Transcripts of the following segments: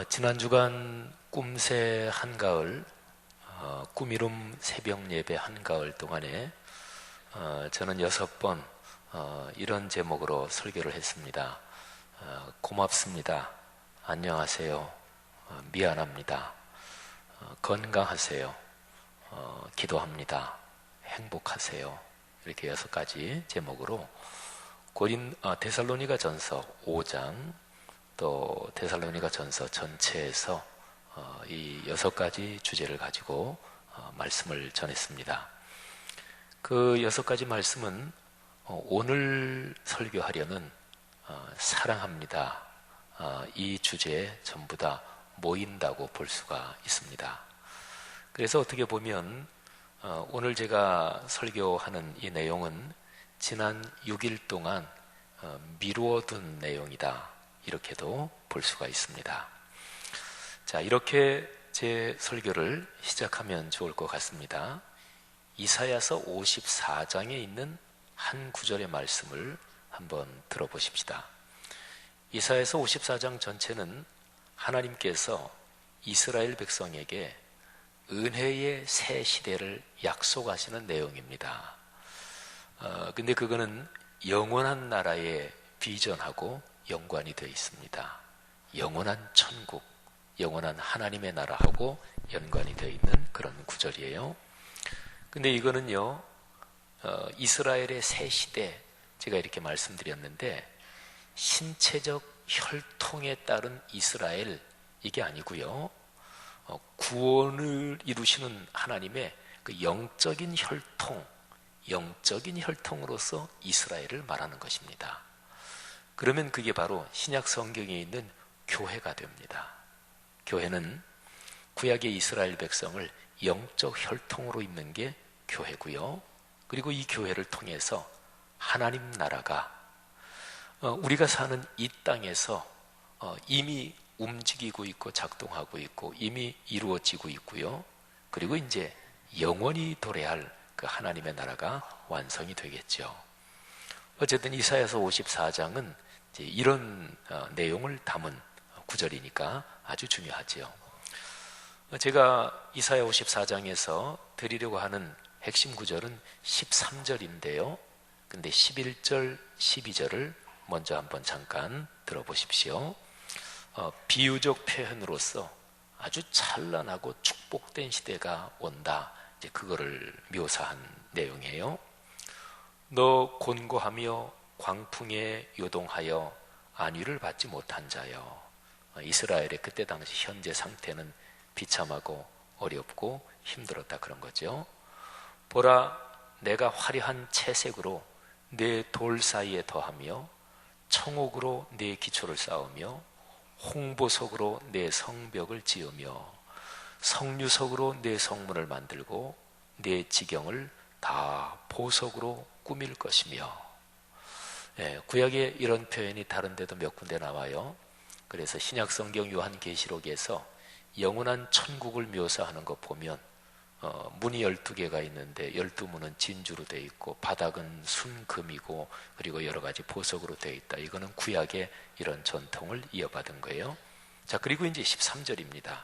지난 주간 꿈새 한가을, 꿈이룸 새벽 예배 한가을 동안에 저는 6번 이런 제목으로 설교를 했습니다. 고맙습니다. 안녕하세요. 미안합니다. 건강하세요. 기도합니다. 행복하세요. 이렇게 6가지 제목으로 데살로니가 전서 5장 또 데살로니가 전서 전체에서 이 6가지 주제를 가지고 말씀을 전했습니다. 그 6가지 말씀은 오늘 설교하려는 사랑합니다, 이 주제에 전부 다 모인다고 볼 수가 있습니다. 그래서 어떻게 보면 오늘 제가 설교하는 이 내용은 지난 6일 동안 미루어둔 내용이다, 이렇게도 볼 수가 있습니다. 자, 이렇게 제 설교를 시작하면 좋을 것 같습니다. 이사야서 54장에 있는 한 구절의 말씀을 한번 들어보십시다. 이사야서 54장 전체는 하나님께서 이스라엘 백성에게 은혜의 새 시대를 약속하시는 내용입니다. 근데 그거는 영원한 나라의 비전하고 연관이 되어 있습니다. 영원한 천국, 영원한 하나님의 나라하고 연관이 되어 있는 그런 구절이에요. 근데 이거는요, 이스라엘의 새 시대, 제가 이렇게 말씀드렸는데 신체적 혈통에 따른 이스라엘, 이게 아니고요, 구원을 이루시는 하나님의 그 영적인 혈통으로서 이스라엘을 말하는 것입니다. 그러면 그게 바로 신약 성경에 있는 교회가 됩니다. 교회는 구약의 이스라엘 백성을 영적 혈통으로 입는 게 교회고요. 그리고 이 교회를 통해서 하나님 나라가 우리가 사는 이 땅에서 이미 움직이고 있고 작동하고 있고 이미 이루어지고 있고요. 그리고 이제 영원히 도래할 그 하나님의 나라가 완성이 되겠죠. 어쨌든 이사야서 54장은 이제 이런 내용을 담은 구절이니까 아주 중요하지요. 제가 이사야 54장에서 드리려고 하는 핵심 구절은 13절인데요. 근데 11절, 12절을 먼저 한번 잠깐 들어보십시오. 비유적 표현으로서 아주 찬란하고 축복된 시대가 온다, 이제 그거를 묘사한 내용이에요. 너 곤고하며 광풍에 요동하여 안위를 받지 못한 자여. 이스라엘의 그때 당시 현재 상태는 비참하고 어렵고 힘들었다, 그런 거죠. 보라, 내가 화려한 채색으로 내 돌 사이에 더하며 청옥으로 내 기초를 쌓으며 홍보석으로 내 성벽을 지으며 성류석으로 내 성문을 만들고 내 지경을 다 보석으로 꾸밀 것이며. 구약에 이런 표현이 다른 데도 몇 군데 나와요. 그래서 신약성경 요한계시록에서 영원한 천국을 묘사하는 거 보면 문이 12개가 있는데 12문은 진주로 되어 있고 바닥은 순금이고 그리고 여러 가지 보석으로 되어 있다. 이거는 구약의 이런 전통을 이어받은 거예요. 자, 그리고 이제 13절입니다.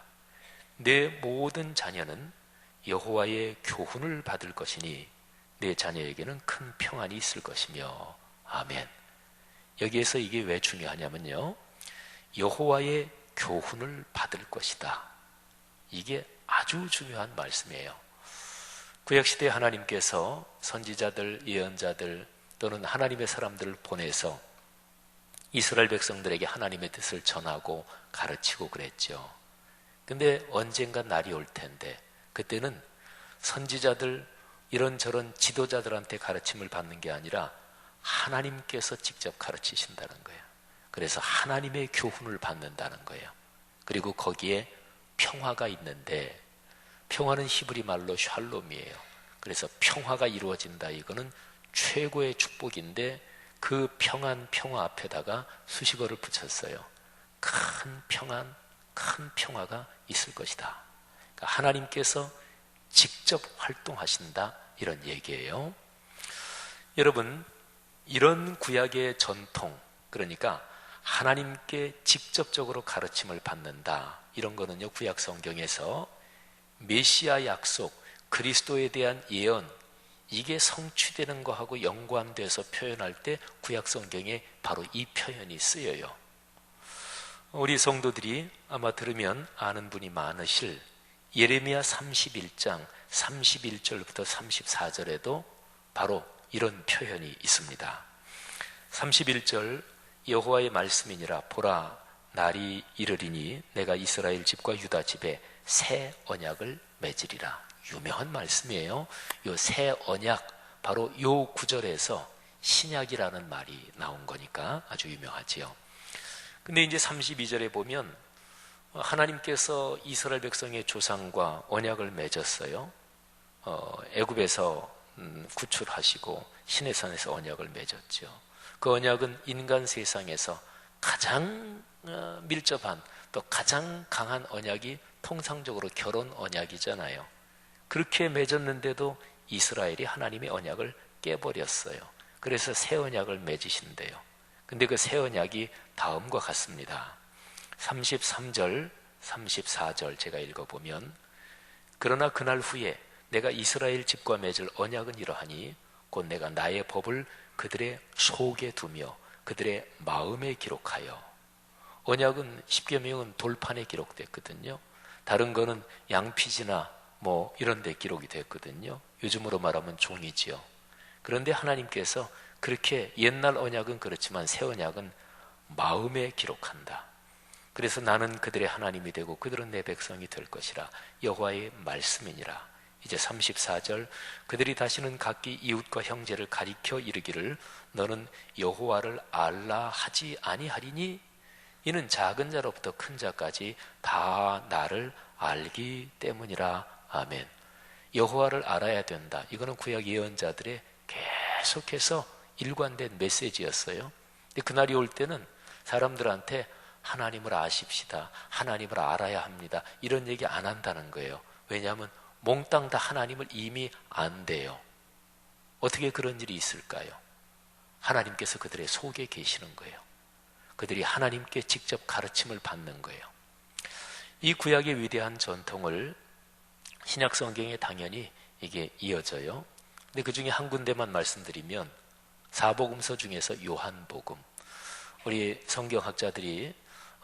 내 모든 자녀는 여호와의 교훈을 받을 것이니 내 자녀에게는 큰 평안이 있을 것이며. 아멘. 여기에서 이게 왜 중요하냐면요, 여호와의 교훈을 받을 것이다, 이게 아주 중요한 말씀이에요. 구약시대에 하나님께서 선지자들, 예언자들 또는 하나님의 사람들을 보내서 이스라엘 백성들에게 하나님의 뜻을 전하고 가르치고 그랬죠. 근데 언젠가 날이 올 텐데 그때는 선지자들, 이런저런 지도자들한테 가르침을 받는 게 아니라 하나님께서 직접 가르치신다는 거예요. 그래서 하나님의 교훈을 받는다는 거예요. 그리고 거기에 평화가 있는데, 평화는 히브리 말로 샬롬이에요. 그래서 평화가 이루어진다, 이거는 최고의 축복인데 그 평화 앞에다가 수식어를 붙였어요. 큰 평화가 있을 것이다. 그러니까 하나님께서 직접 활동하신다, 이런 얘기예요. 여러분, 이런 구약의 전통, 그러니까 하나님께 직접적으로 가르침을 받는다. 이런 거는요, 구약 성경에서 메시아 약속, 그리스도에 대한 예언, 이게 성취되는 거하고 연관돼서 표현할 때 구약 성경에 바로 이 표현이 쓰여요. 우리 성도들이 아마 들으면 아는 분이 많으실 예레미야 31장 31절부터 34절에도 바로 이런 표현이 있습니다. 31절, 여호와의 말씀이니라. 보라, 날이 이르리니 내가 이스라엘 집과 유다 집에 새 언약을 맺으리라. 유명한 말씀이에요. 요 새 언약, 바로 요 구절에서 신약이라는 말이 나온 거니까 아주 유명하지요. 근데 이제 32절에 보면 하나님께서 이스라엘 백성의 조상과 언약을 맺었어요. 애굽에서 구출하시고 시내산에서 언약을 맺었죠. 그 언약은 인간 세상에서 가장 밀접한, 또 가장 강한 언약이 통상적으로 결혼 언약이잖아요. 그렇게 맺었는데도 이스라엘이 하나님의 언약을 깨버렸어요. 그래서 새 언약을 맺으신대요. 근데 그 새 언약이 다음과 같습니다. 33절, 34절 제가 읽어보면, 그러나 그날 후에 내가 이스라엘 집과 맺을 언약은 이러하니 곧 내가 나의 법을 그들의 속에 두며 그들의 마음에 기록하여. 언약은 십계명은 돌판에 기록됐거든요. 다른 거는 양피지나 뭐 이런 데 기록이 됐거든요. 요즘으로 말하면 종이지요. 그런데 하나님께서 그렇게 옛날 언약은 그렇지만 새 언약은 마음에 기록한다. 그래서 나는 그들의 하나님이 되고 그들은 내 백성이 될 것이라. 여호와의 말씀이니라. 이제 34절, 그들이 다시는 각기 이웃과 형제를 가리켜 이르기를 너는 여호와를 알라 하지 아니하리니 이는 작은 자로부터 큰 자까지 다 나를 알기 때문이라. 아멘. 여호와를 알아야 된다. 이거는 구약 예언자들의 계속해서 일관된 메시지였어요. 근데 그날이 올 때는 사람들한테 하나님을 아십시다, 하나님을 알아야 합니다, 이런 얘기 안 한다는 거예요. 왜냐하면 몽땅 다 하나님을 이미 안대요. 어떻게 그런 일이 있을까요? 하나님께서 그들의 속에 계시는 거예요. 그들이 하나님께 직접 가르침을 받는 거예요. 이 구약의 위대한 전통을 신약 성경에 당연히 이게 이어져요. 근데 그 중에 한 군데만 말씀드리면 사복음서 중에서 요한복음. 우리 성경학자들이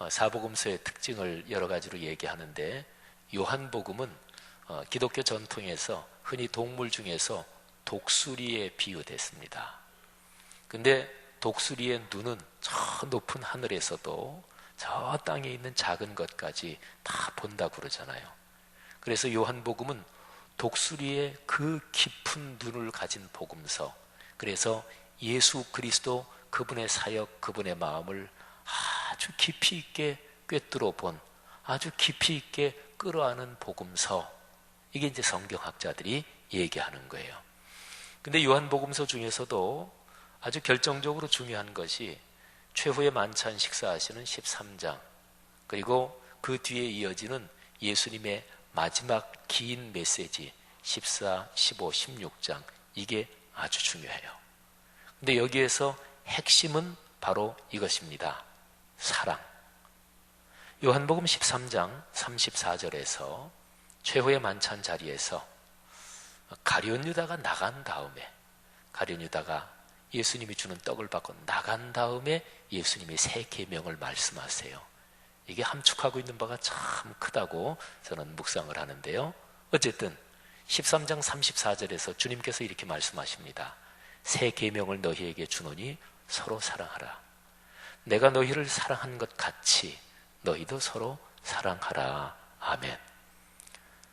사복음서의 특징을 여러 가지로 얘기하는데, 요한복음은 기독교 전통에서 흔히 동물 중에서 독수리에 비유됐습니다. 근데 독수리의 눈은 저 높은 하늘에서도 저 땅에 있는 작은 것까지 다 본다고 그러잖아요. 그래서 요한복음은 독수리의 그 깊은 눈을 가진 복음서, 그래서 예수 그리스도 그분의 사역, 그분의 마음을 아주 깊이 있게 꿰뚫어 본, 아주 깊이 있게 끌어안은 복음서, 이게 이제 성경학자들이 얘기하는 거예요. 근데 요한복음서 중에서도 아주 결정적으로 중요한 것이 최후의 만찬 식사하시는 13장, 그리고 그 뒤에 이어지는 예수님의 마지막 긴 메시지 14, 15, 16장, 이게 아주 중요해요. 근데 여기에서 핵심은 바로 이것입니다. 사랑. 요한복음 13장 34절에서 최후의 만찬 자리에서 가룟 유다가 나간 다음에, 가룟 유다가 예수님이 주는 떡을 받고 나간 다음에 예수님이 새 계명을 말씀하세요. 이게 함축하고 있는 바가 참 크다고 저는 묵상을 하는데요. 어쨌든 13장 34절에서 주님께서 이렇게 말씀하십니다. 새 계명을 너희에게 주노니 서로 사랑하라. 내가 너희를 사랑한 것 같이 너희도 서로 사랑하라. 아멘.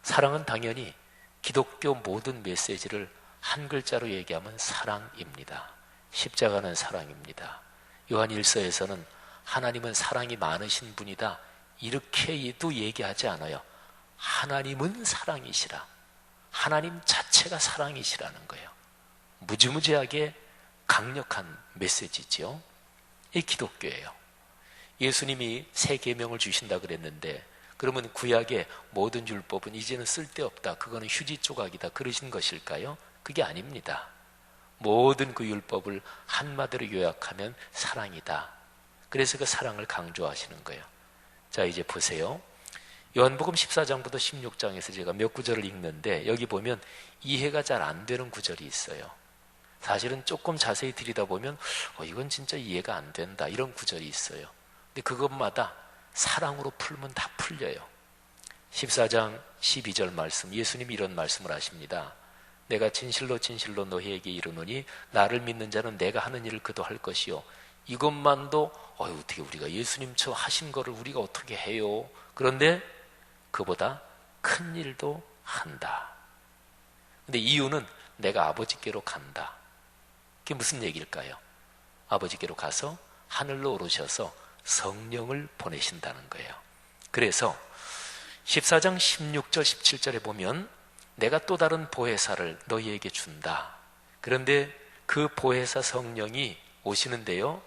사랑은 당연히 기독교 모든 메시지를 한 글자로 얘기하면 사랑입니다. 십자가는 사랑입니다. 요한 1서에서는 하나님은 사랑이 많으신 분이다, 이렇게도 얘기하지 않아요. 하나님은 사랑이시라. 하나님 자체가 사랑이시라는 거예요. 무지무지하게 강력한 메시지죠. 이 기독교예요. 예수님이 새 계명을 주신다 그랬는데, 그러면 구약의 모든 율법은 이제는 쓸데없다, 그거는 휴지 조각이다, 그러신 것일까요? 그게 아닙니다. 모든 그 율법을 한마디로 요약하면 사랑이다. 그래서 그 사랑을 강조하시는 거예요. 자, 이제 보세요. 요한복음 14장부터 16장에서 제가 몇 구절을 읽는데 여기 보면 이해가 잘 안 되는 구절이 있어요. 사실은 조금 자세히 들여다보면 이건 진짜 이해가 안 된다, 이런 구절이 있어요. 근데 그것마다 사랑으로 풀면 다 풀려요. 14장 12절 말씀, 예수님이 이런 말씀을 하십니다. 내가 진실로 진실로 너희에게 이르노니 나를 믿는 자는 내가 하는 일을 그도 할 것이요. 이것만도 어떻게 우리가 예수님 저 하신 거를 우리가 어떻게 해요? 그런데 그보다 큰 일도 한다. 근데 이유는 내가 아버지께로 간다. 그게 무슨 얘기일까요? 아버지께로 가서 하늘로 오르셔서 성령을 보내신다는 거예요. 그래서 14장 16절 17절에 보면 내가 또 다른 보혜사를 너희에게 준다. 그런데 그 보혜사 성령이 오시는데요,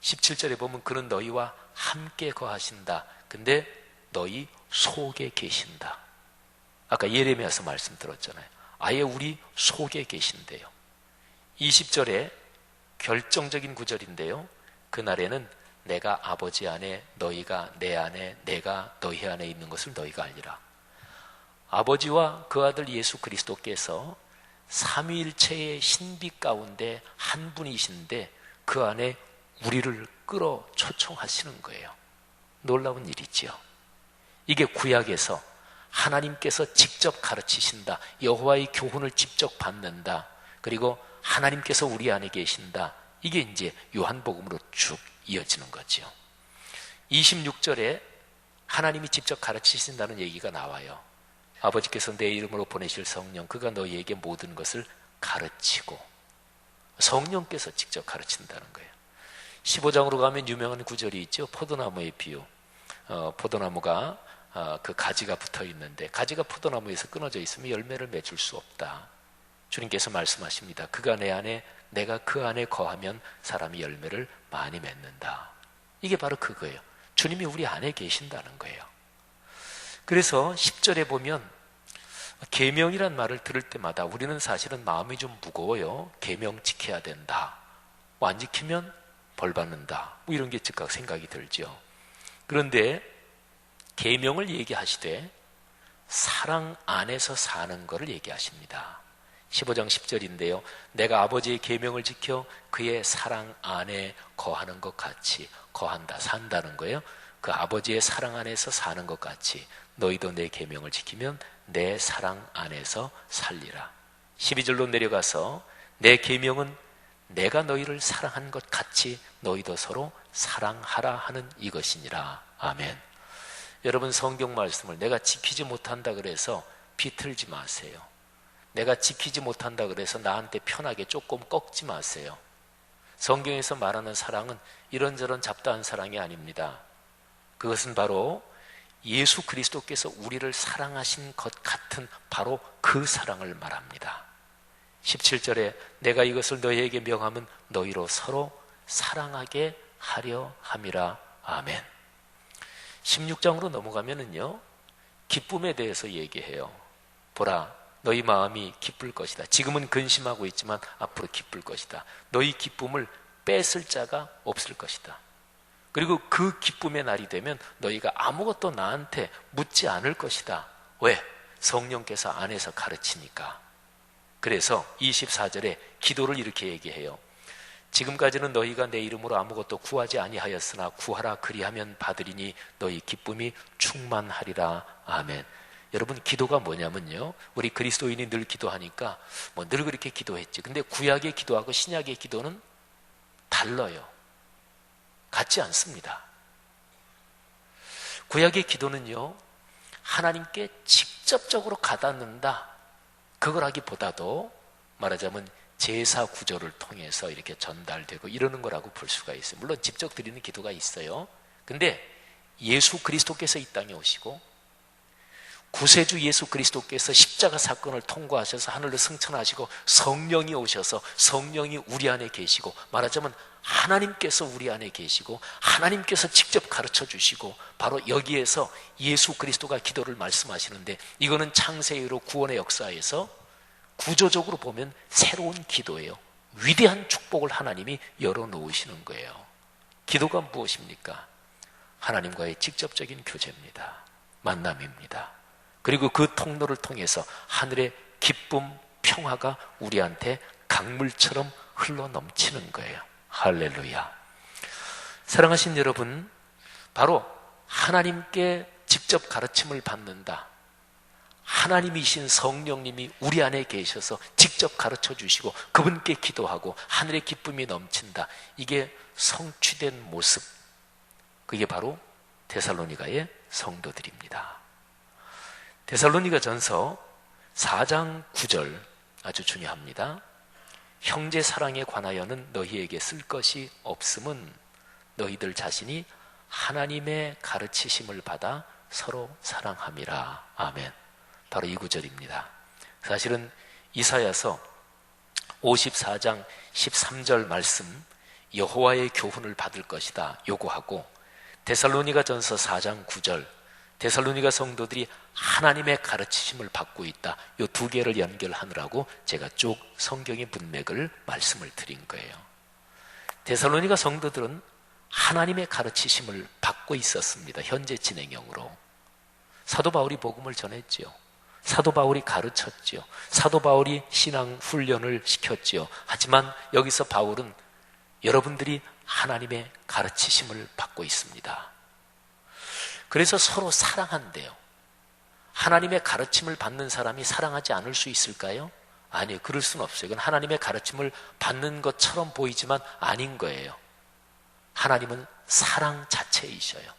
17절에 보면 그는 너희와 함께 거하신다. 근데 너희 속에 계신다. 아까 예레미야서 말씀 들었잖아요. 아예 우리 속에 계신대요. 20절에 결정적인 구절인데요, 그날에는 내가 아버지 안에 너희가 내 안에 내가 너희 안에 있는 것을 너희가 알리라. 아버지와 그 아들 예수 그리스도께서 삼위일체의 신비 가운데 한 분이신데 그 안에 우리를 끌어 초청하시는 거예요. 놀라운 일이지요. 이게 구약에서 하나님께서 직접 가르치신다, 여호와의 교훈을 직접 받는다, 그리고 하나님께서 우리 안에 계신다, 이게 이제 요한복음으로 쭉 이어지는 거죠. 26절에 하나님이 직접 가르치신다는 얘기가 나와요. 아버지께서 내 이름으로 보내실 성령, 그가 너희에게 모든 것을 가르치고, 성령께서 직접 가르친다는 거예요. 15장으로 가면 유명한 구절이 있죠. 포도나무의 비유. 포도나무가 그 가지가 붙어 있는데 가지가 포도나무에서 끊어져 있으면 열매를 맺을 수 없다. 주님께서 말씀하십니다. 그가 내 안에 내가 그 안에 거하면 사람이 열매를 많이 맺는다. 이게 바로 그거예요. 주님이 우리 안에 계신다는 거예요. 그래서 10절에 보면 계명이란 말을 들을 때마다 우리는 사실은 마음이 좀 무거워요. 계명 지켜야 된다, 안 지키면 벌 받는다, 뭐 이런 게 즉각 생각이 들죠. 그런데 계명을 얘기하시되 사랑 안에서 사는 것을 얘기하십니다. 15장 10절인데요. 내가 아버지의 계명을 지켜 그의 사랑 안에 거하는 것 같이, 거한다, 산다는 거예요. 그 아버지의 사랑 안에서 사는 것 같이 너희도 내 계명을 지키면 내 사랑 안에서 살리라. 12절로 내려가서 내 계명은 내가 너희를 사랑한 것 같이 너희도 서로 사랑하라 하는 이것이니라. 아멘. 여러분, 성경 말씀을 내가 지키지 못한다 그래서 비틀지 마세요. 내가 지키지 못한다 그래서 나한테 편하게 조금 꺾지 마세요. 성경에서 말하는 사랑은 이런저런 잡다한 사랑이 아닙니다. 그것은 바로 예수 그리스도께서 우리를 사랑하신 것 같은 바로 그 사랑을 말합니다. 17절에 내가 이것을 너희에게 명하면 너희로 서로 사랑하게 하려 함이라. 아멘. 16장으로 넘어가면은요, 기쁨에 대해서 얘기해요. 보라, 너희 마음이 기쁠 것이다. 지금은 근심하고 있지만 앞으로 기쁠 것이다. 너희 기쁨을 뺏을 자가 없을 것이다. 그리고 그 기쁨의 날이 되면 너희가 아무것도 나한테 묻지 않을 것이다. 왜? 성령께서 안에서 가르치니까. 그래서 24절에 기도를 이렇게 얘기해요. 지금까지는 너희가 내 이름으로 아무것도 구하지 아니하였으나 구하라 그리하면 받으리니 너희 기쁨이 충만하리라. 아멘. 여러분, 기도가 뭐냐면요, 우리 그리스도인이 늘 기도하니까 늘 그렇게 기도했지. 근데 구약의 기도하고 신약의 기도는 달라요. 같지 않습니다. 구약의 기도는요, 하나님께 직접적으로 가닿는다, 그걸 하기보다도 말하자면 제사 구조를 통해서 이렇게 전달되고 이러는 거라고 볼 수가 있어요. 물론 직접 드리는 기도가 있어요. 근데 예수 그리스도께서 이 땅에 오시고 구세주 예수 그리스도께서 십자가 사건을 통과하셔서 하늘로 승천하시고 성령이 오셔서 성령이 우리 안에 계시고, 말하자면 하나님께서 우리 안에 계시고 하나님께서 직접 가르쳐 주시고, 바로 여기에서 예수 그리스도가 기도를 말씀하시는데, 이거는 창세기로 구원의 역사에서 구조적으로 보면 새로운 기도예요. 위대한 축복을 하나님이 열어놓으시는 거예요. 기도가 무엇입니까? 하나님과의 직접적인 교제입니다. 만남입니다. 그리고 그 통로를 통해서 하늘의 기쁨, 평화가 우리한테 강물처럼 흘러 넘치는 거예요. 할렐루야. 사랑하신 여러분, 바로 하나님께 직접 가르침을 받는다. 하나님이신 성령님이 우리 안에 계셔서 직접 가르쳐 주시고 그분께 기도하고 하늘의 기쁨이 넘친다. 이게 성취된 모습. 그게 바로 데살로니가의 성도들입니다. 데살로니가 전서 4장 9절 아주 중요합니다. 형제 사랑에 관하여는 너희에게 쓸 것이 없음은 너희들 자신이 하나님의 가르치심을 받아 서로 사랑함이라. 아멘. 바로 이 구절입니다. 사실은 이사야서 54장 13절 말씀, 여호와의 교훈을 받을 것이다 요구하고, 데살로니가 전서 4장 9절, 데살로니가 성도들이 하나님의 가르치심을 받고 있다. 이 두 개를 연결하느라고 제가 쭉 성경의 문맥을 말씀을 드린 거예요. 데살로니가 성도들은 하나님의 가르치심을 받고 있었습니다. 현재 진행형으로. 사도 바울이 복음을 전했지요. 사도 바울이 가르쳤지요. 사도 바울이 신앙 훈련을 시켰지요. 하지만 여기서 바울은 여러분들이 하나님의 가르치심을 받고 있습니다. 그래서 서로 사랑한대요. 하나님의 가르침을 받는 사람이 사랑하지 않을 수 있을까요? 아니요, 그럴 수는 없어요. 이건 하나님의 가르침을 받는 것처럼 보이지만 아닌 거예요. 하나님은 사랑 자체이셔요.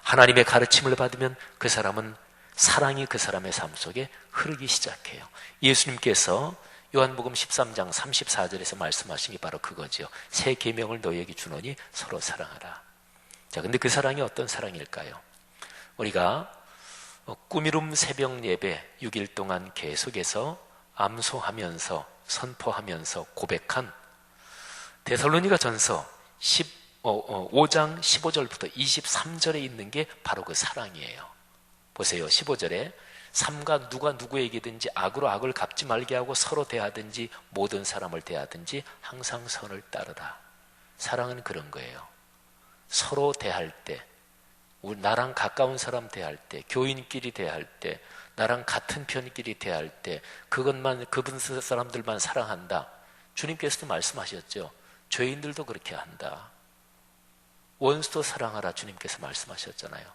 하나님의 가르침을 받으면 그 사람은 사랑이 그 사람의 삶 속에 흐르기 시작해요. 예수님께서 요한복음 13장 34절에서 말씀하신 게 바로 그거지요. 새 계명을 너희에게 주노니 서로 사랑하라. 자, 근데 그 사랑이 어떤 사랑일까요? 우리가 꾸미름 새벽 예배 6일 동안 계속해서 암송하면서 선포하면서 고백한 데살로니가 전서 5장 15절부터 23절에 있는 게 바로 그 사랑이에요. 보세요. 15절에 삼가 누가 누구에게든지 악으로 악을 갚지 말게 하고 서로 대하든지 모든 사람을 대하든지 항상 선을 따르라. 사랑은 그런 거예요. 서로 대할 때, 나랑 가까운 사람 대할 때, 교인끼리 대할 때, 나랑 같은 편끼리 대할 때 그분 사람들만 사랑한다. 주님께서도 말씀하셨죠. 죄인들도 그렇게 한다. 원수도 사랑하라 주님께서 말씀하셨잖아요.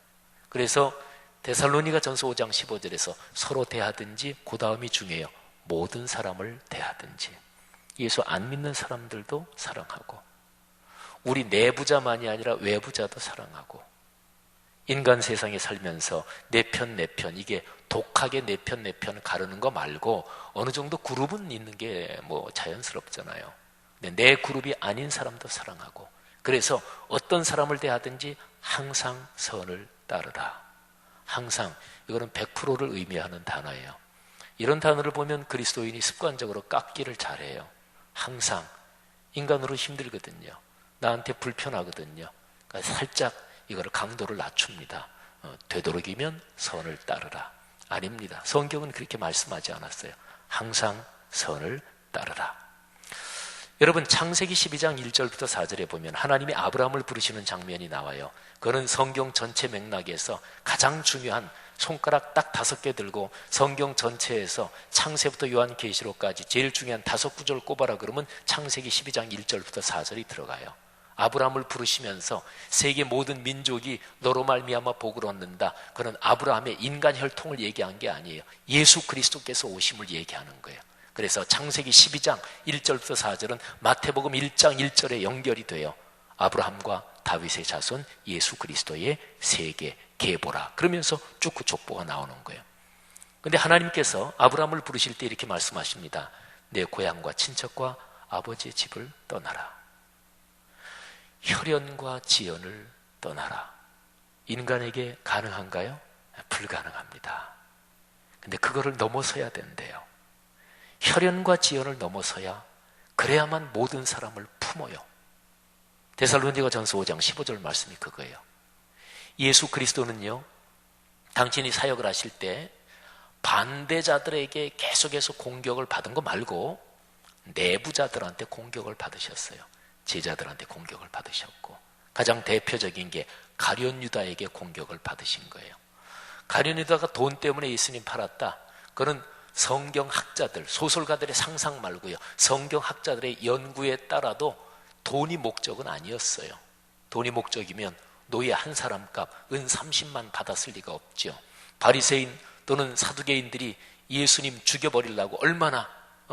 그래서 데살로니가 전서 5장 15절에서 서로 대하든지, 그 다음이 중요해요. 모든 사람을 대하든지. 예수 안 믿는 사람들도 사랑하고, 우리 내부자만이 아니라 외부자도 사랑하고, 인간 세상에 살면서 내 편 이게 독하게 내 편 가르는 거 말고 어느 정도 그룹은 있는 게 뭐 자연스럽잖아요. 근데 내 그룹이 아닌 사람도 사랑하고, 그래서 어떤 사람을 대하든지 항상 선을 따르라. 항상, 이거는 100%를 의미하는 단어예요. 이런 단어를 보면 그리스도인이 습관적으로 깎기를 잘해요. 항상. 인간으로 힘들거든요. 나한테 불편하거든요. 그러니까 살짝 이거를 강도를 낮춥니다. 되도록이면 선을 따르라. 아닙니다. 성경은 그렇게 말씀하지 않았어요. 항상 선을 따르라. 여러분, 창세기 12장 1절부터 4절에 보면 하나님이 아브라함을 부르시는 장면이 나와요. 그거는 성경 전체 맥락에서 가장 중요한, 손가락 딱 5개 들고 성경 전체에서 창세부터 요한계시록까지 제일 중요한 5구절 꼽아라 그러면 창세기 12장 1절부터 4절이 들어가요. 아브라함을 부르시면서 세계 모든 민족이 너로 말미암아 복을 얻는다. 그는 아브라함의 인간 혈통을 얘기한 게 아니에요. 예수 그리스도께서 오심을 얘기하는 거예요. 그래서 창세기 12장 1절부터 4절은 마태복음 1장 1절에 연결이 돼요. 아브라함과 다윗의 자손 예수 그리스도의 세계 계보라. 그러면서 쭉 그 족보가 나오는 거예요. 그런데 하나님께서 아브라함을 부르실 때 이렇게 말씀하십니다. 내 고향과 친척과 아버지의 집을 떠나라. 혈연과 지연을 떠나라. 인간에게 가능한가요? 불가능합니다. 근데 그거를 넘어서야 된대요. 혈연과 지연을 넘어서야, 그래야만 모든 사람을 품어요. 데살로니가 전서 5장 15절 말씀이 그거예요. 예수 그리스도는요, 당신이 사역을 하실 때 반대자들에게 계속해서 공격을 받은 거 말고 내부자들한테 공격을 받으셨어요. 제자들한테 공격을 받으셨고, 가장 대표적인 게 가룟 유다에게 공격을 받으신 거예요. 가룟 유다가 돈 때문에 예수님 팔았다. 그는 성경학자들, 소설가들의 상상 말고요, 성경학자들의 연구에 따라도 돈이 목적은 아니었어요. 돈이 목적이면 노예 한 사람 값 은 30만 받았을 리가 없죠. 바리새인 또는 사두개인들이 예수님 죽여버리려고 얼마나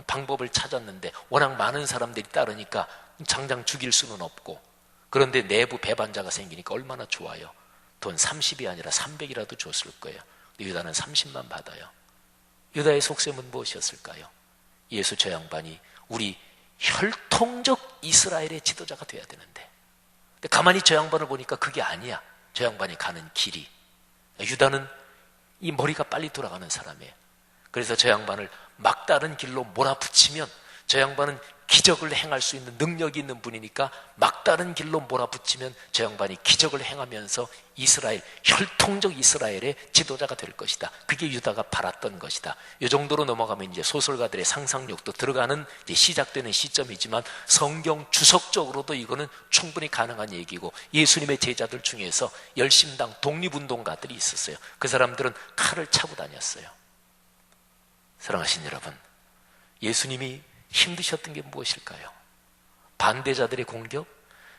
방법을 찾았는데 워낙 많은 사람들이 따르니까 당장 죽일 수는 없고, 그런데 내부 배반자가 생기니까 얼마나 좋아요. 돈 30이 아니라 300이라도 줬을 거예요. 근데 유다는 30만 받아요. 유다의 속셈은 무엇이었을까요? 예수 저 양반이 우리 혈통적 이스라엘의 지도자가 돼야 되는데, 근데 가만히 저 양반을 보니까 그게 아니야. 저 양반이 가는 길이. 유다는 이 머리가 빨리 돌아가는 사람이에요. 그래서 저 양반을 막다른 길로 몰아붙이면, 저 양반은 기적을 행할 수 있는 능력이 있는 분이니까 막다른 길로 몰아붙이면 저 양반이 기적을 행하면서 이스라엘, 혈통적 이스라엘의 지도자가 될 것이다. 그게 유다가 바랐던 것이다. 이 정도로 넘어가면 이제 소설가들의 상상력도 들어가는 이제 시작되는 시점이지만, 성경 주석적으로도 이거는 충분히 가능한 얘기고, 예수님의 제자들 중에서 열심당 독립운동가들이 있었어요. 그 사람들은 칼을 차고 다녔어요. 사랑하신 여러분, 예수님이 힘드셨던 게 무엇일까요? 반대자들의 공격?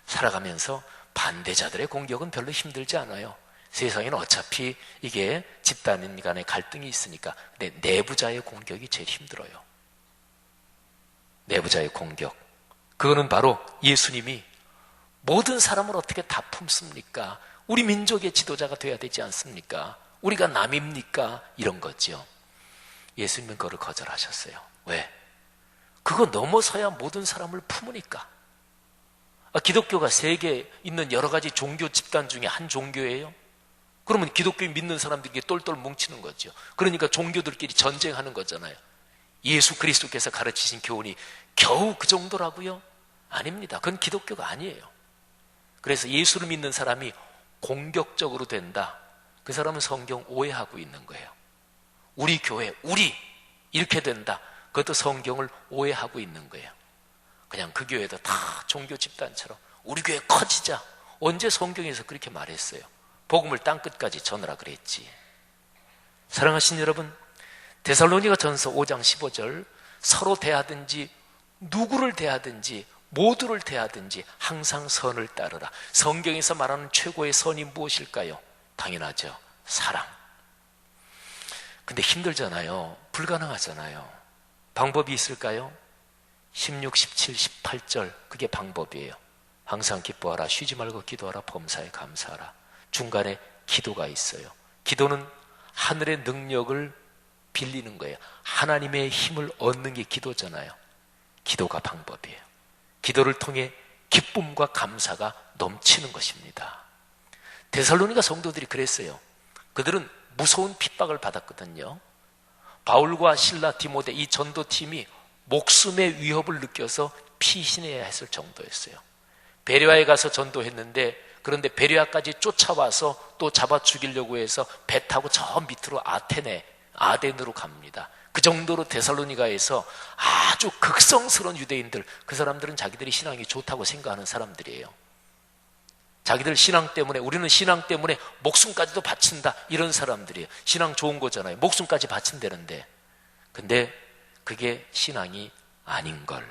살아가면서 반대자들의 공격은 별로 힘들지 않아요. 세상에는 어차피 이게 집단 간의 갈등이 있으니까. 근데 내부자의 공격이 제일 힘들어요. 내부자의 공격. 그거는 바로 예수님이 모든 사람을 어떻게 다 품습니까? 우리 민족의 지도자가 돼야 되지 않습니까? 우리가 남입니까? 이런 거죠. 예수님은 그거를 거절하셨어요. 왜? 그거 넘어서야 모든 사람을 품으니까. 기독교가 세계에 있는 여러 가지 종교 집단 중에 한 종교예요. 그러면 기독교 믿는 사람들이 똘똘 뭉치는 거죠. 그러니까 종교들끼리 전쟁하는 거잖아요. 예수 그리스도께서 가르치신 교훈이 겨우 그 정도라고요? 아닙니다. 그건 기독교가 아니에요. 그래서 예수를 믿는 사람이 공격적으로 된다. 그 사람은 성경 오해하고 있는 거예요. 우리 교회, 우리 이렇게 된다. 그것도 성경을 오해하고 있는 거예요. 그냥 그 교회도 다 종교 집단처럼 우리 교회 커지자. 언제 성경에서 그렇게 말했어요? 복음을 땅끝까지 전하라 그랬지. 사랑하신 여러분, 데살로니가 전서 5장 15절, 서로 대하든지 누구를 대하든지 모두를 대하든지 항상 선을 따르라. 성경에서 말하는 최고의 선이 무엇일까요? 당연하죠. 사랑. 근데 힘들잖아요. 불가능하잖아요. 방법이 있을까요? 16, 17, 18절 그게 방법이에요. 항상 기뻐하라, 쉬지 말고 기도하라, 범사에 감사하라. 중간에 기도가 있어요. 기도는 하늘의 능력을 빌리는 거예요. 하나님의 힘을 얻는 게 기도잖아요. 기도가 방법이에요. 기도를 통해 기쁨과 감사가 넘치는 것입니다. 데살로니가 성도들이 그랬어요. 그들은 무서운 핍박을 받았거든요. 바울과 실라, 디모데 이 전도팀이 목숨의 위협을 느껴서 피신해야 했을 정도였어요. 베레아에 가서 전도했는데, 그런데 베레아까지 쫓아와서 또 잡아 죽이려고 해서 배 타고 저 밑으로 아덴으로 갑니다. 그 정도로 데살로니가에서 아주 극성스러운 유대인들, 그 사람들은 자기들이 신앙이 좋다고 생각하는 사람들이에요. 자기들 신앙 때문에, 우리는 신앙 때문에 목숨까지도 바친다, 이런 사람들이에요. 신앙 좋은 거잖아요. 목숨까지 바친다는데. 근데 그게 신앙이 아닌 걸.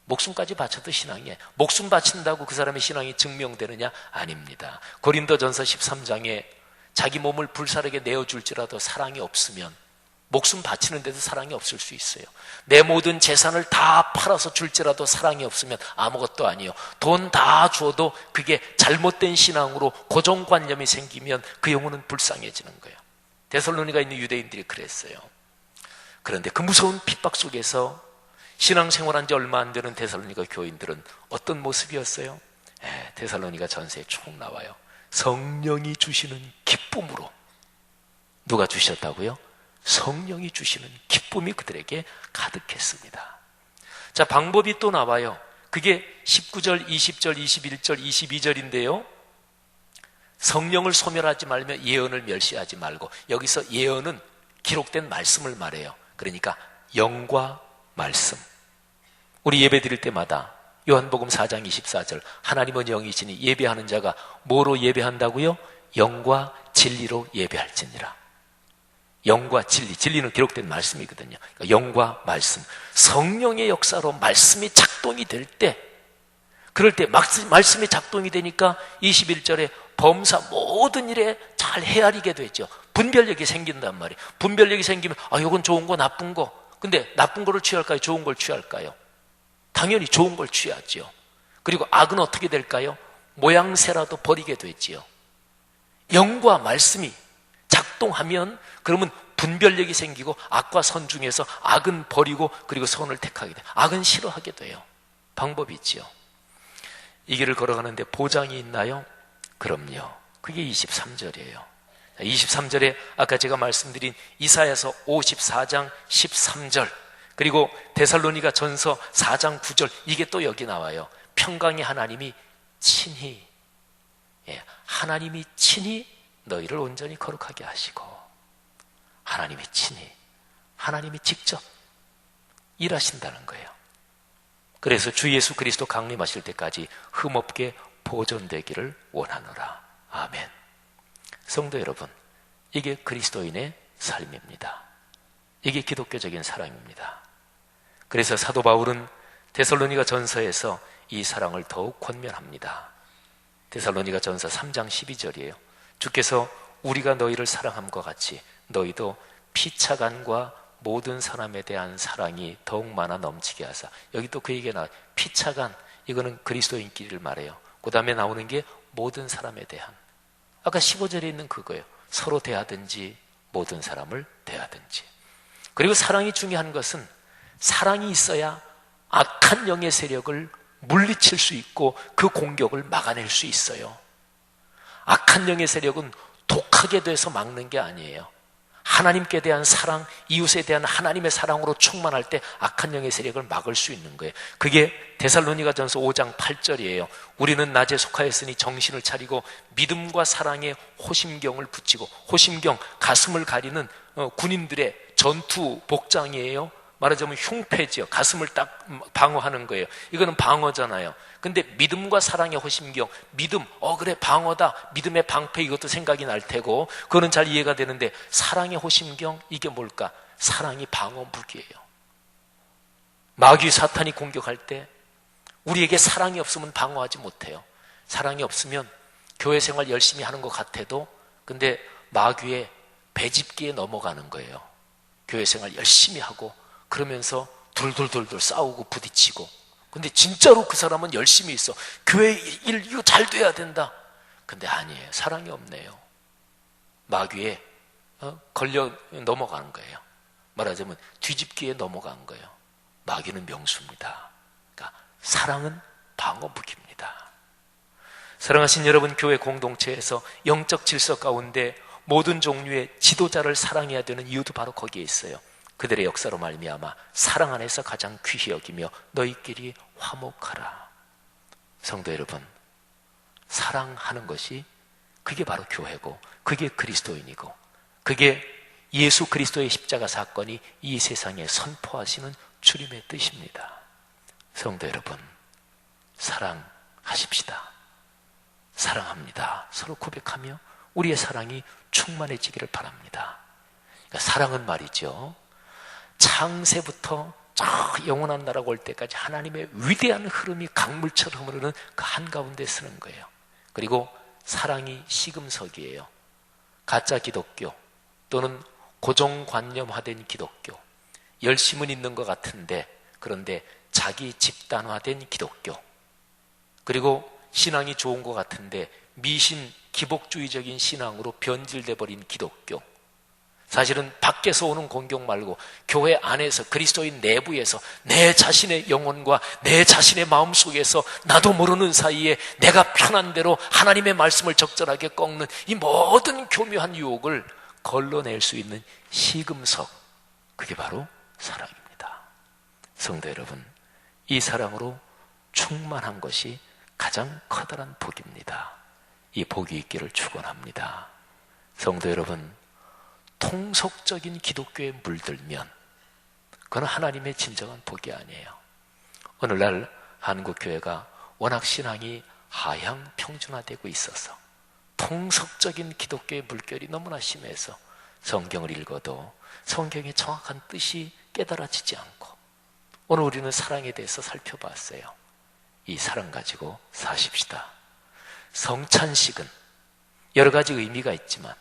목숨까지 바쳐도 신앙이에요. 목숨 바친다고 그 사람의 신앙이 증명되느냐? 아닙니다. 고린도전서 13장에 자기 몸을 불사르게 내어줄지라도 사랑이 없으면, 목숨 바치는데도 사랑이 없을 수 있어요. 내 모든 재산을 다 팔아서 줄지라도 사랑이 없으면 아무것도 아니에요. 돈 다 줘도 그게 잘못된 신앙으로 고정관념이 생기면 그 영혼은 불쌍해지는 거예요. 데살로니가 있는 유대인들이 그랬어요. 그런데 그 무서운 핍박 속에서 신앙생활한 지 얼마 안 되는 데살로니가 교인들은 어떤 모습이었어요? 데살로니가 전서에 쭉 나와요. 성령이 주시는 기쁨으로. 누가 주셨다고요? 성령이 주시는 기쁨이 그들에게 가득했습니다. 자, 방법이 또 나와요. 그게 19절, 20절, 21절, 22절인데요. 성령을 소멸하지 말며 예언을 멸시하지 말고, 여기서 예언은 기록된 말씀을 말해요. 그러니까 영과 말씀. 우리 예배 드릴 때마다 요한복음 4장 24절 하나님은 영이시니 예배하는 자가 뭐로 예배한다고요? 영과 진리로 예배할지니라. 영과 진리, 진리는 기록된 말씀이거든요. 그러니까 영과 말씀, 성령의 역사로 말씀이 작동이 될 때, 그럴 때 말씀이 작동이 되니까 21절에 범사 모든 일에 잘 헤아리게 되죠. 분별력이 생긴단 말이에요. 분별력이 생기면 이건 좋은 거 나쁜 거. 근데 나쁜 거를 취할까요? 좋은 걸 취할까요? 당연히 좋은 걸 취하죠. 그리고 악은 어떻게 될까요? 모양새라도 버리게 되지요. 영과 말씀이 작동하면 그러면 분별력이 생기고 악과 선 중에서 악은 버리고 그리고 선을 택하게 돼요. 악은 싫어하게 돼요. 방법이 있지요. 이 길을 걸어가는데 보장이 있나요? 그럼요. 그게 23절이에요. 23절에 아까 제가 말씀드린 이사야서 54장 13절 그리고 데살로니가 전서 4장 9절 이게 또 여기 나와요. 평강의 하나님이 친히 하나님이 친히 너희를 온전히 거룩하게 하시고 하나님이 친히 하나님이 직접 일하신다는 거예요. 그래서 주 예수 그리스도 강림하실 때까지 흠없게 보존되기를 원하노라. 아멘. 성도 여러분, 이게 그리스도인의 삶입니다. 이게 기독교적인 사랑입니다. 그래서 사도 바울은 데살로니가 전서에서 이 사랑을 더욱 권면합니다. 데살로니가 전서 3장 12절이에요. 주께서 우리가 너희를 사랑함과 같이 너희도 피차간과 모든 사람에 대한 사랑이 더욱 많아 넘치게 하사. 여기 또 그 얘기가 나와요. 피차간, 이거는 그리스도인끼리를 말해요. 그 다음에 나오는 게 모든 사람에 대한. 아까 15절에 있는 그거예요. 서로 대하든지 모든 사람을 대하든지. 그리고 사랑이 중요한 것은 사랑이 있어야 악한 영의 세력을 물리칠 수 있고 그 공격을 막아낼 수 있어요. 악한 영의 세력은 독하게 돼서 막는 게 아니에요. 하나님께 대한 사랑, 이웃에 대한 하나님의 사랑으로 충만할 때 악한 영의 세력을 막을 수 있는 거예요. 그게 데살로니가 전서 5장 8절이에요. 우리는 낮에 속하였으니 정신을 차리고 믿음과 사랑의 호심경을 붙이고, 호심경, 가슴을 가리는 군인들의 전투 복장이에요. 말하자면 흉패지요. 가슴을 딱 방어하는 거예요. 이거는 방어잖아요. 근데 믿음과 사랑의 호심경, 믿음, 그래 방어다, 믿음의 방패, 이것도 생각이 날 테고 그거는 잘 이해가 되는데 사랑의 호심경, 이게 뭘까? 사랑이 방어 무기예요. 마귀 사탄이 공격할 때 우리에게 사랑이 없으면 방어하지 못해요. 사랑이 없으면 교회 생활 열심히 하는 것 같아도 근데 마귀의 배집기에 넘어가는 거예요. 교회 생활 열심히 하고 그러면서 돌돌돌돌 싸우고 부딪히고. 근데 진짜로 그 사람은 열심히 있어. 교회 일 이거 잘 돼야 된다. 근데 아니에요. 사랑이 없네요. 마귀에 걸려 넘어가는 거예요. 말하자면 뒤집기에 넘어간 거예요. 마귀는 명수입니다. 그러니까 사랑은 방어 무기입니다. 사랑하신 여러분, 교회 공동체에서 영적 질서 가운데 모든 종류의 지도자를 사랑해야 되는 이유도 바로 거기에 있어요. 그들의 역사로 말미암아 사랑 안에서 가장 귀히 여기며 너희끼리 화목하라. 성도 여러분, 사랑하는 것이 그게 바로 교회고 그게 그리스도인이고 그게 예수 그리스도의 십자가 사건이 이 세상에 선포하시는 주님의 뜻입니다. 성도 여러분, 사랑하십시다. 사랑합니다. 서로 고백하며 우리의 사랑이 충만해지기를 바랍니다. 그러니까 사랑은 말이죠, 창세부터 저 영원한 나라가 올 때까지 하나님의 위대한 흐름이 강물처럼 흐르는 그 한가운데 쓰는 거예요. 그리고 사랑이 시금석이에요. 가짜 기독교 또는 고정관념화된 기독교, 열심은 있는 것 같은데 그런데 자기 집단화된 기독교, 그리고 신앙이 좋은 것 같은데 미신 기복주의적인 신앙으로 변질돼 버린 기독교. 사실은 밖에서 오는 공격 말고 교회 안에서 그리스도인 내부에서 내 자신의 영혼과 내 자신의 마음속에서 나도 모르는 사이에 내가 편한 대로 하나님의 말씀을 적절하게 꺾는 이 모든 교묘한 유혹을 걸러낼 수 있는 시금석, 그게 바로 사랑입니다. 성도 여러분, 이 사랑으로 충만한 것이 가장 커다란 복입니다. 이 복이 있기를 축원합니다. 성도 여러분, 통속적인 기독교에 물들면 그건 하나님의 진정한 복이 아니에요. 어느 날 한국교회가 워낙 신앙이 하향 평준화되고 있어서 통속적인 기독교의 물결이 너무나 심해서 성경을 읽어도 성경의 정확한 뜻이 깨달아지지 않고, 오늘 우리는 사랑에 대해서 살펴봤어요. 이 사랑 가지고 사십시다. 성찬식은 여러 가지 의미가 있지만,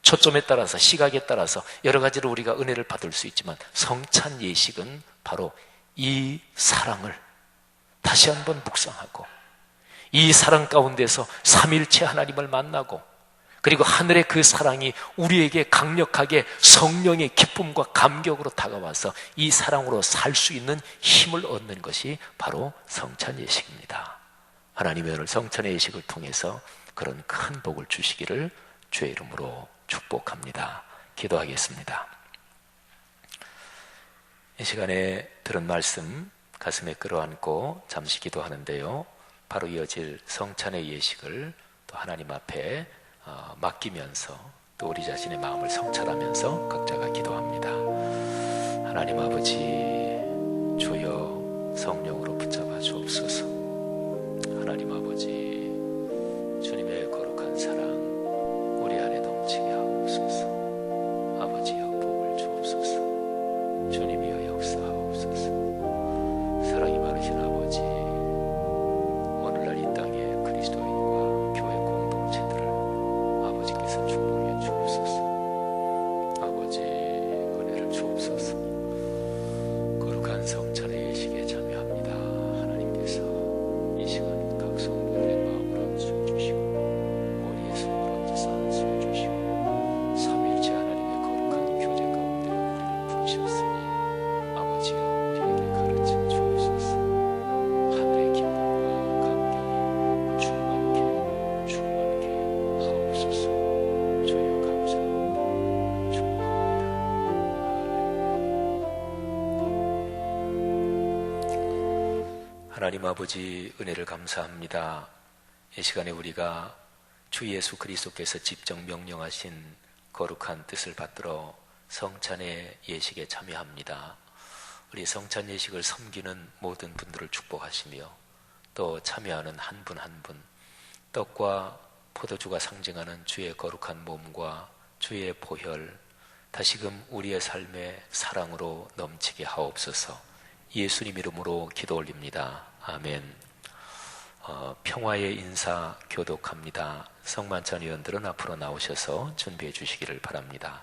초점에 따라서 시각에 따라서 여러 가지로 우리가 은혜를 받을 수 있지만, 성찬 예식은 바로 이 사랑을 다시 한번 묵상하고, 이 사랑 가운데서 삼일체 하나님을 만나고, 그리고 하늘의 그 사랑이 우리에게 강력하게 성령의 기쁨과 감격으로 다가와서 이 사랑으로 살 수 있는 힘을 얻는 것이 바로 성찬 예식입니다. 하나님의 오늘 성찬의 예식을 통해서 그런 큰 복을 주시기를 주의 이름으로 축복합니다. 기도하겠습니다. 이 시간에 들은 말씀 가슴에 끌어안고 잠시 기도하는데요, 바로 이어질 성찬의 예식을 또 하나님 앞에 맡기면서 또 우리 자신의 마음을 성찰하면서 각자가 기도합니다. 하나님 아버지, 주여 성령으로 붙잡아 주옵소서. 하나님 아버지, 주님의 거룩한 사랑 우리 안에 넘치게 하옵소서. 아버지여, 복을 주옵소서. 주님이여, 역사하옵소서. 사랑이 많으신 아버지, 오늘날 이 땅에 그리스도인과 교회 공동체들을 아버지께서 축복해 주옵소서. 아버지, 은혜를 주옵소서. 거룩한 성찬의 예식에 참여합니다. 하나님께서 이 시간 각 성도들의 마음을 얹어 주시고, 머리에 손을 얹어서 안수해 주시고, 삼일체 하나님의 거룩한 교제 가운데 우리를 부르셨으니 아버지여, 우리에게 가르쳐 주옵소서. 하늘의 기쁨과 감격이 충만케 하옵소서. 주여 감사합니다. 축복합니다. 하나님 아버지, 은혜를 감사합니다. 이 시간에 우리가 주 예수 그리스도께서 직접 명령하신 거룩한 뜻을 받들어 성찬의 예식에 참여합니다. 우리 성찬 예식을 섬기는 모든 분들을 축복하시며, 또 참여하는 한 분 한 분, 떡과 포도주가 상징하는 주의 거룩한 몸과 주의 보혈 다시금 우리의 삶에 사랑으로 넘치게 하옵소서. 예수님 이름으로 기도 올립니다. 아멘. 평화의 인사 교독합니다. 성만찬 위원들은 앞으로 나오셔서 준비해 주시기를 바랍니다.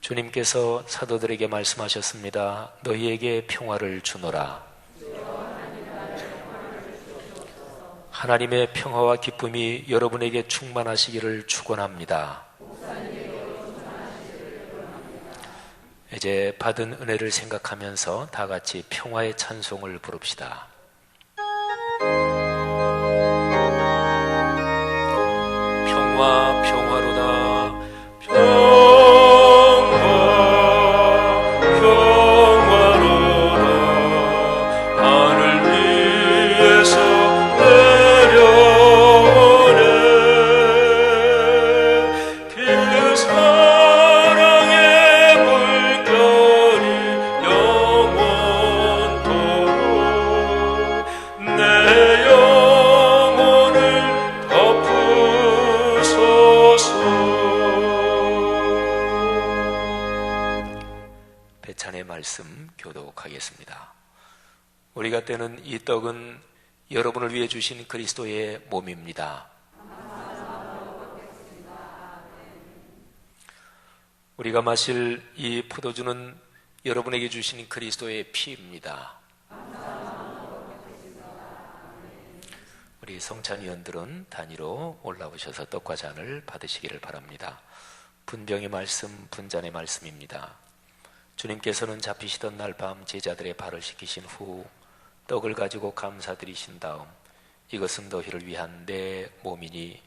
주님께서 사도들에게 말씀하셨습니다. 너희에게 평화를 주노라. 하나님의 평화와 기쁨이 여러분에게 충만하시기를 축원합니다. 이제 받은 은혜를 생각하면서 다 같이 평화의 찬송을 부릅시다. 평화 평화로다. 평화로다. 하늘 위에서 내려오네. 그 사랑의 물결이 영원토록 내 영혼을 덮으소서. 배찬의 말씀 교독하겠습니다. 우리가 떼는 이 떡은 여러분을 위해 주신 그리스도의 몸입니다. 우리가 마실 이 포도주는 여러분에게 주신 그리스도의 피입니다. 우리 성찬위원들은 단위로 올라오셔서 떡과 잔을 받으시기를 바랍니다. 분병의 말씀, 분잔의 말씀입니다. 주님께서는 잡히시던 날 밤 제자들의 발을 씻기신 후 떡을 가지고 감사드리신 다음 이것은 너희를 위한 내 몸이니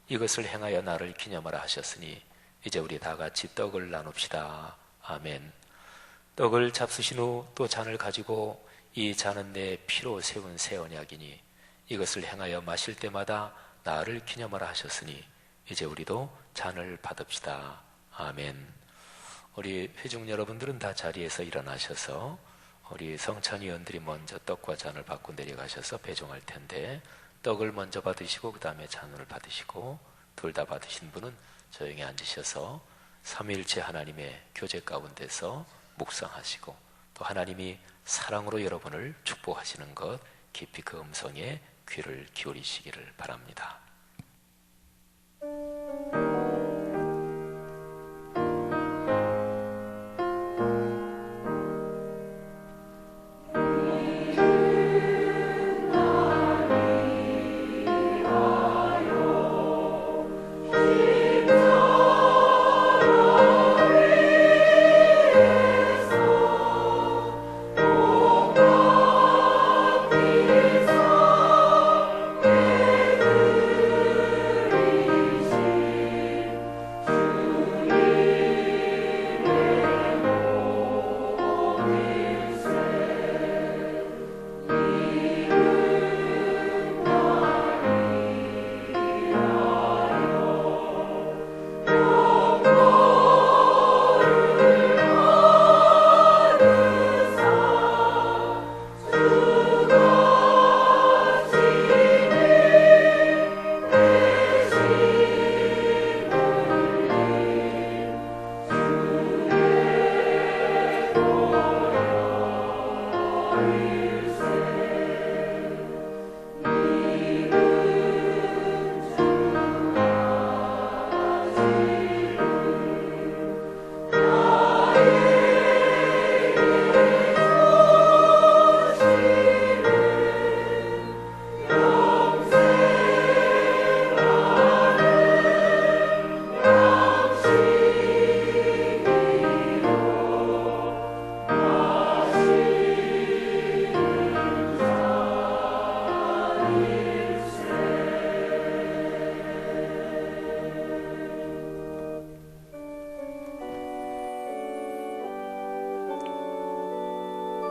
이것을 행하여 나를 기념하라 하셨으니 이제 우리 다 같이 떡을 나눕시다. 아멘. 떡을 잡수신 후 또 잔을 가지고 이 잔은 내 피로 세운 새 언약이니 이것을 행하여 마실 때마다 나를 기념하라 하셨으니 이제 우리도 잔을 받읍시다. 아멘. 우리 회중 여러분들은 다 자리에서 일어나셔서 우리 성찬 위원들이 먼저 떡과 잔을 받고 내려가셔서 배종할 텐데, 떡을 먼저 받으시고 그 다음에 잔을 받으시고, 둘 다 받으신 분은 조용히 앉으셔서 삼위일체 하나님의 교제 가운데서 묵상하시고, 또 하나님이 사랑으로 여러분을 축복하시는 것 깊이 그 음성에 귀를 기울이시기를 바랍니다.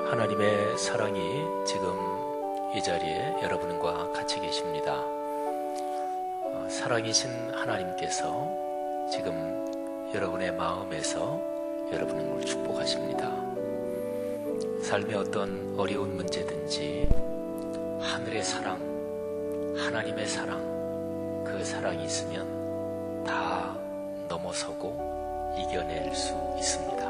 하나님의 사랑이 지금 이 자리에 여러분과 같이 계십니다. 사랑이신 하나님께서 지금 여러분의 마음에서 여러분을 축복하십니다. 삶의 어떤 어려운 문제든지 하늘의 사랑, 하나님의 사랑, 그 사랑이 있으면 다 넘어서고 이겨낼 수 있습니다.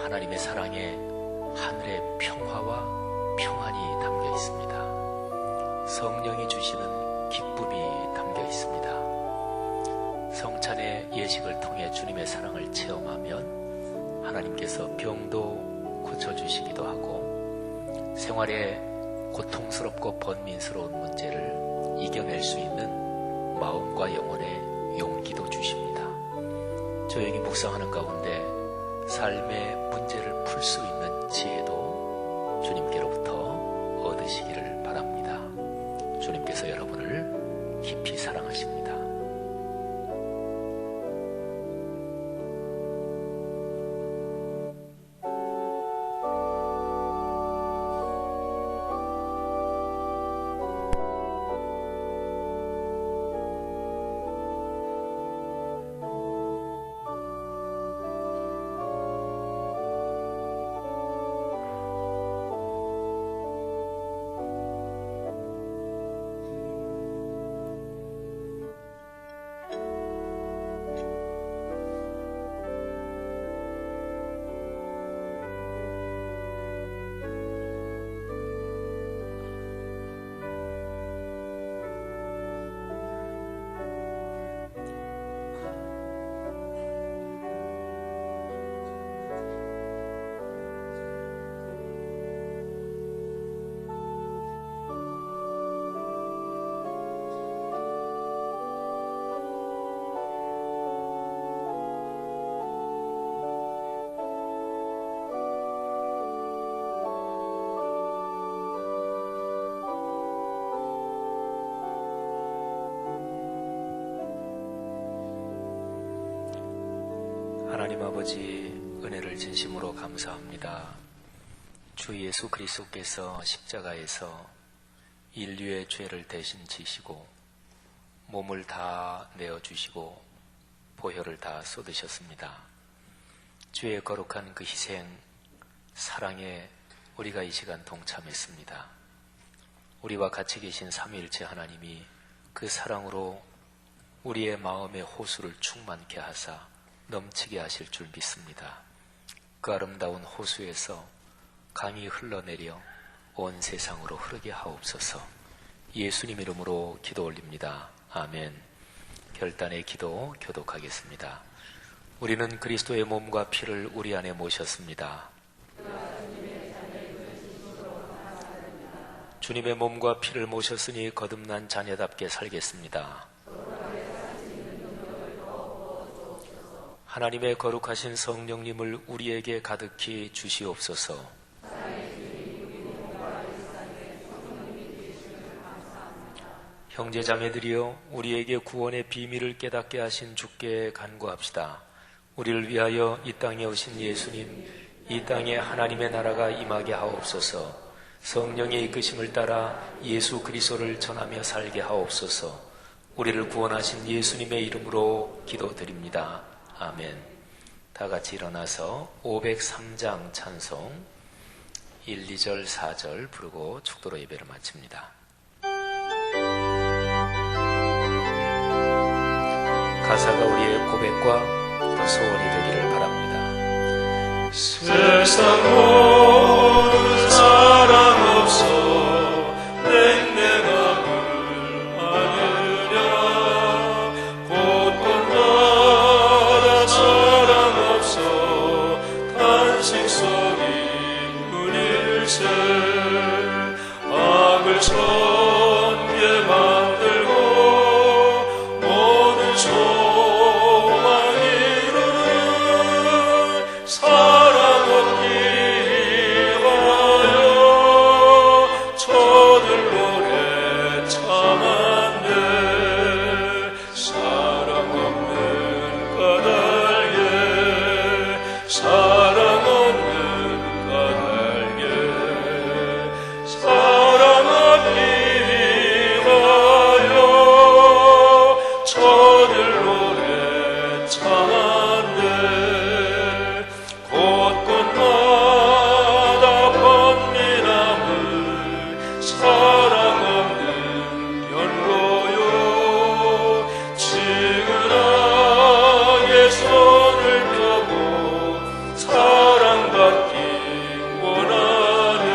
하나님의 사랑에 하늘의 평화와 평안이 담겨 있습니다. 성령이 주시는 기쁨이 담겨 있습니다. 성찬의 예식을 통해 주님의 사랑을 체험하면 하나님께서 병도 고쳐주시기도 하고 생활에 고통스럽고 번민스러운 문제를 이겨낼 수 있는 마음과 영혼의 용기도 주십니다. 조용히 묵상하는 가운데 삶의 문제를 풀 수 있는 지혜도 주님께로부터 얻으시기를 바랍니다. 주님께서 여러분을 깊이 사랑하십니다. 하나님 아버지, 은혜를 진심으로 감사합니다. 주 예수 그리스도께서 십자가에서 인류의 죄를 대신 지시고 몸을 다 내어주시고 보혈을 다 쏟으셨습니다. 주의 거룩한 그 희생, 사랑에 우리가 이 시간 동참했습니다. 우리와 같이 계신 삼위일체 하나님이 그 사랑으로 우리의 마음의 호수를 충만케 하사 넘치게 하실 줄 믿습니다. 그 아름다운 호수에서 강이 흘러내려 온 세상으로 흐르게 하옵소서. 예수님 이름으로 기도 올립니다. 아멘. 결단의 기도 교독하겠습니다. 우리는 그리스도의 몸과 피를 우리 안에 모셨습니다. 주님의 몸과 피를 모셨으니 거듭난 자녀답게 살겠습니다. 하나님의 거룩하신 성령님을 우리에게 가득히 주시옵소서. 형제자매들이여, 우리에게 구원의 비밀을 깨닫게 하신 주께 간구합시다. 우리를 위하여 이 땅에 오신 예수님, 이 땅에 하나님의 나라가 임하게 하옵소서. 성령의 이끄심을 따라 예수 그리스도를 전하며 살게 하옵소서. 우리를 구원하신 예수님의 이름으로 기도드립니다. 아멘. 다 같이 일어나서 503장 찬송 1, 2절, 4절 부르고 축도로 예배를 마칩니다. 가사가 우리의 고백과 또 소원이 되기를 바랍니다. 세상 모든 사랑 없어 냉랭함을 안으랴. 곳곳마다 사랑 없어 탄식 소리 울릴세. 악을 선비에 만들고 모든 소망 이루는 사랑 얻기 위하여 저들 노래 참았네. 사랑 없는 까닭에 사랑 없는 까닭에 사랑하기 위하여 저들 노래 참았네. 곳곳마다 번민함을 사랑 없는 연로요. 지근하게 손을 펴고 사랑받기 원하네.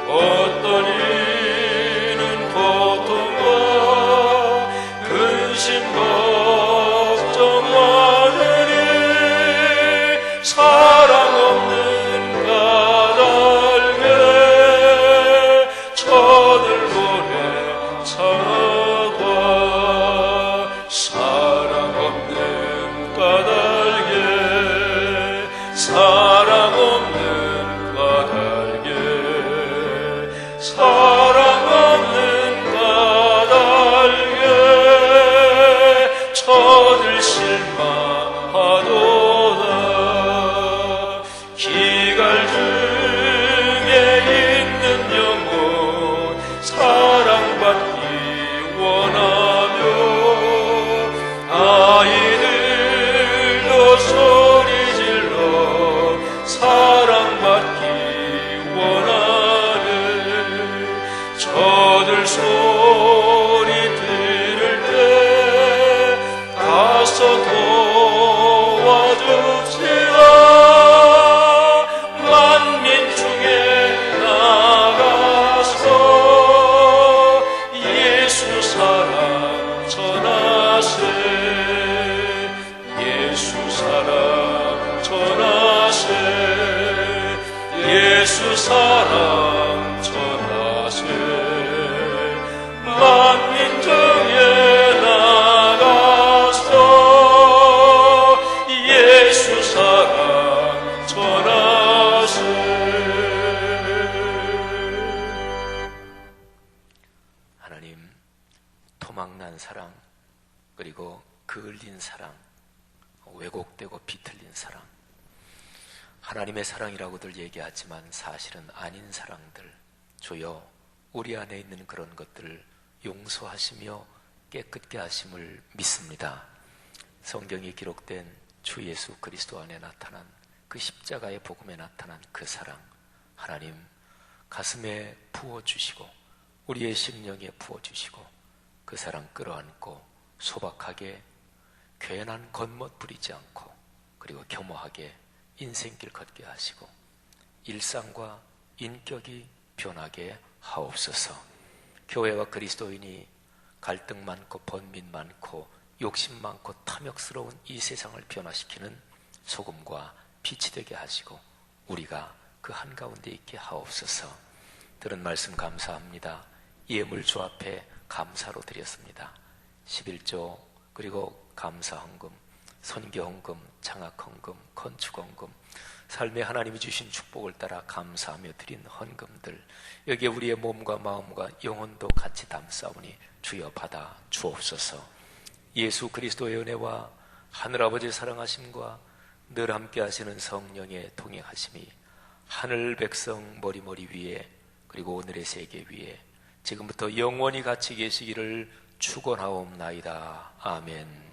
어떤 이는 고통과 근심 걱정 많으니 사랑 없는 까닭에 저들 노래 참아봐. 사랑 없는 까닭에 사랑 없는 까닭에 사랑 없는 까닭에 저들 실망하도다. 기갈 중에 있는 영혼 사랑받기 원하며 아이들도 소리질러 사랑받기 원하네. 저들 소리 들을 때 가서 도와줍시다. 만민 중에 나가서 예수 사랑 전하세. 예수 사랑 전하세. 예수 사랑 전하세. 만민 중에 나가서 예수 사랑 전하세. 하나님, 토막난 사랑, 그리고 그을린 사랑, 왜곡되고 비틀린 사랑, 하나님의 사랑이라고들 얘기하지만 사실은 아닌 사랑들, 주여 우리 안에 있는 그런 것들을 용서하시며 깨끗게 하심을 믿습니다. 성경에 기록된 주 예수 그리스도 안에 나타난 그 십자가의 복음에 나타난 그 사랑, 하나님 가슴에 부어주시고 우리의 심령에 부어주시고 그 사랑 끌어안고 소박하게 괜한 겉멋 부리지 않고 그리고 겸허하게 인생길 걷게 하시고 일상과 인격이 변하게 하옵소서. 교회와 그리스도인이 갈등 많고 번민 많고 욕심 많고 탐욕스러운 이 세상을 변화시키는 소금과 빛이 되게 하시고 우리가 그 한가운데 있게 하옵소서. 들은 말씀 감사합니다. 예물 주 앞에 감사로 드렸습니다. 11조 그리고 감사헌금, 선교헌금, 장학헌금, 건축헌금, 삶에 하나님이 주신 축복을 따라 감사하며 드린 헌금들, 여기에 우리의 몸과 마음과 영혼도 같이 담사오니 주여 받아 주옵소서. 예수 그리스도의 은혜와 하늘아버지의 사랑하심과 늘 함께 하시는 성령의 동행하심이 하늘 백성 머리머리 위에 그리고 오늘의 세계 위에 지금부터 영원히 같이 계시기를 축원하옵나이다. 아멘.